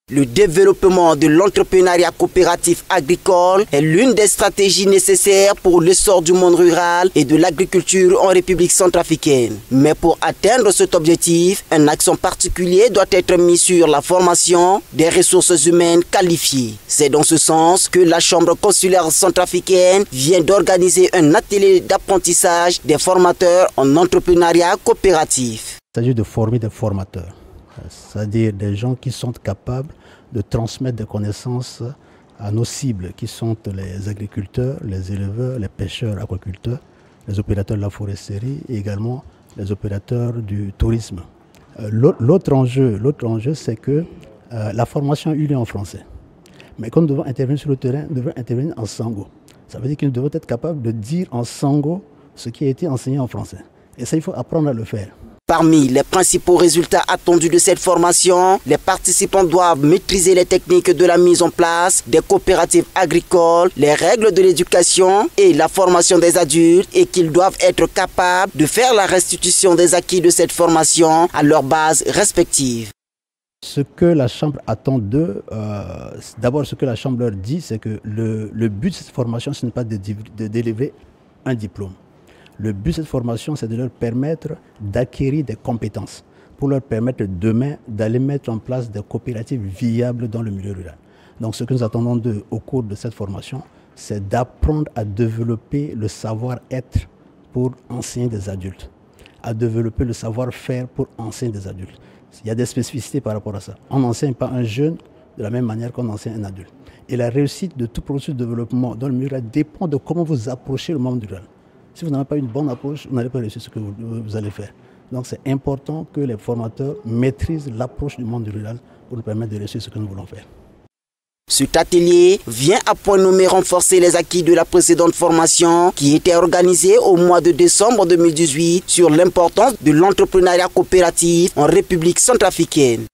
Le développement de l'entrepreneuriat coopératif agricole est l'une des stratégies nécessaires pour l'essor du monde rural et de l'agriculture en République centrafricaine. Mais pour atteindre cet objectif, un accent particulier doit être mis sur la formation des ressources humaines qualifiées. C'est dans ce sens que la Chambre consulaire centrafricaine vient d'organiser un atelier d'apprentissage des formateurs en entrepreneuriat coopératif. Il s'agit de former des formateurs, c'est-à-dire des gens qui sont capables de transmettre des connaissances à nos cibles, qui sont les agriculteurs, les éleveurs, les pêcheurs, aquaculteurs, les opérateurs de la foresterie et également les opérateurs du tourisme. L'autre enjeu, c'est que la formation a eu lieu en français. Mais quand nous devons intervenir sur le terrain, nous devons intervenir en sango. Ça veut dire que nous devons être capables de dire en sango ce qui a été enseigné en français. Et ça, il faut apprendre à le faire. Parmi les principaux résultats attendus de cette formation, les participants doivent maîtriser les techniques de la mise en place des coopératives agricoles, les règles de l'éducation et la formation des adultes et qu'ils doivent être capables de faire la restitution des acquis de cette formation à leurs bases respectives. Ce que la Chambre attend d'eux, d'abord ce que la Chambre leur dit, c'est que le but de cette formation, ce n'est pas de délivrer un diplôme. Le but de cette formation, c'est de leur permettre d'acquérir des compétences pour leur permettre demain d'aller mettre en place des coopératives viables dans le milieu rural. Donc ce que nous attendons d'eux au cours de cette formation, c'est d'apprendre à développer le savoir-être pour enseigner des adultes, à développer le savoir-faire pour enseigner des adultes. Il y a des spécificités par rapport à ça. On n'enseigne pas un jeune de la même manière qu'on enseigne un adulte. Et la réussite de tout processus de développement dans le milieu rural dépend de comment vous approchez le monde rural. Si vous n'avez pas une bonne approche, vous n'allez pas réussir ce que vous allez faire. Donc c'est important que les formateurs maîtrisent l'approche du monde rural pour nous permettre de réussir ce que nous voulons faire. Cet atelier vient à point nommé renforcer les acquis de la précédente formation qui était organisée au mois de décembre 2018 sur l'importance de l'entrepreneuriat coopératif en République centrafricaine.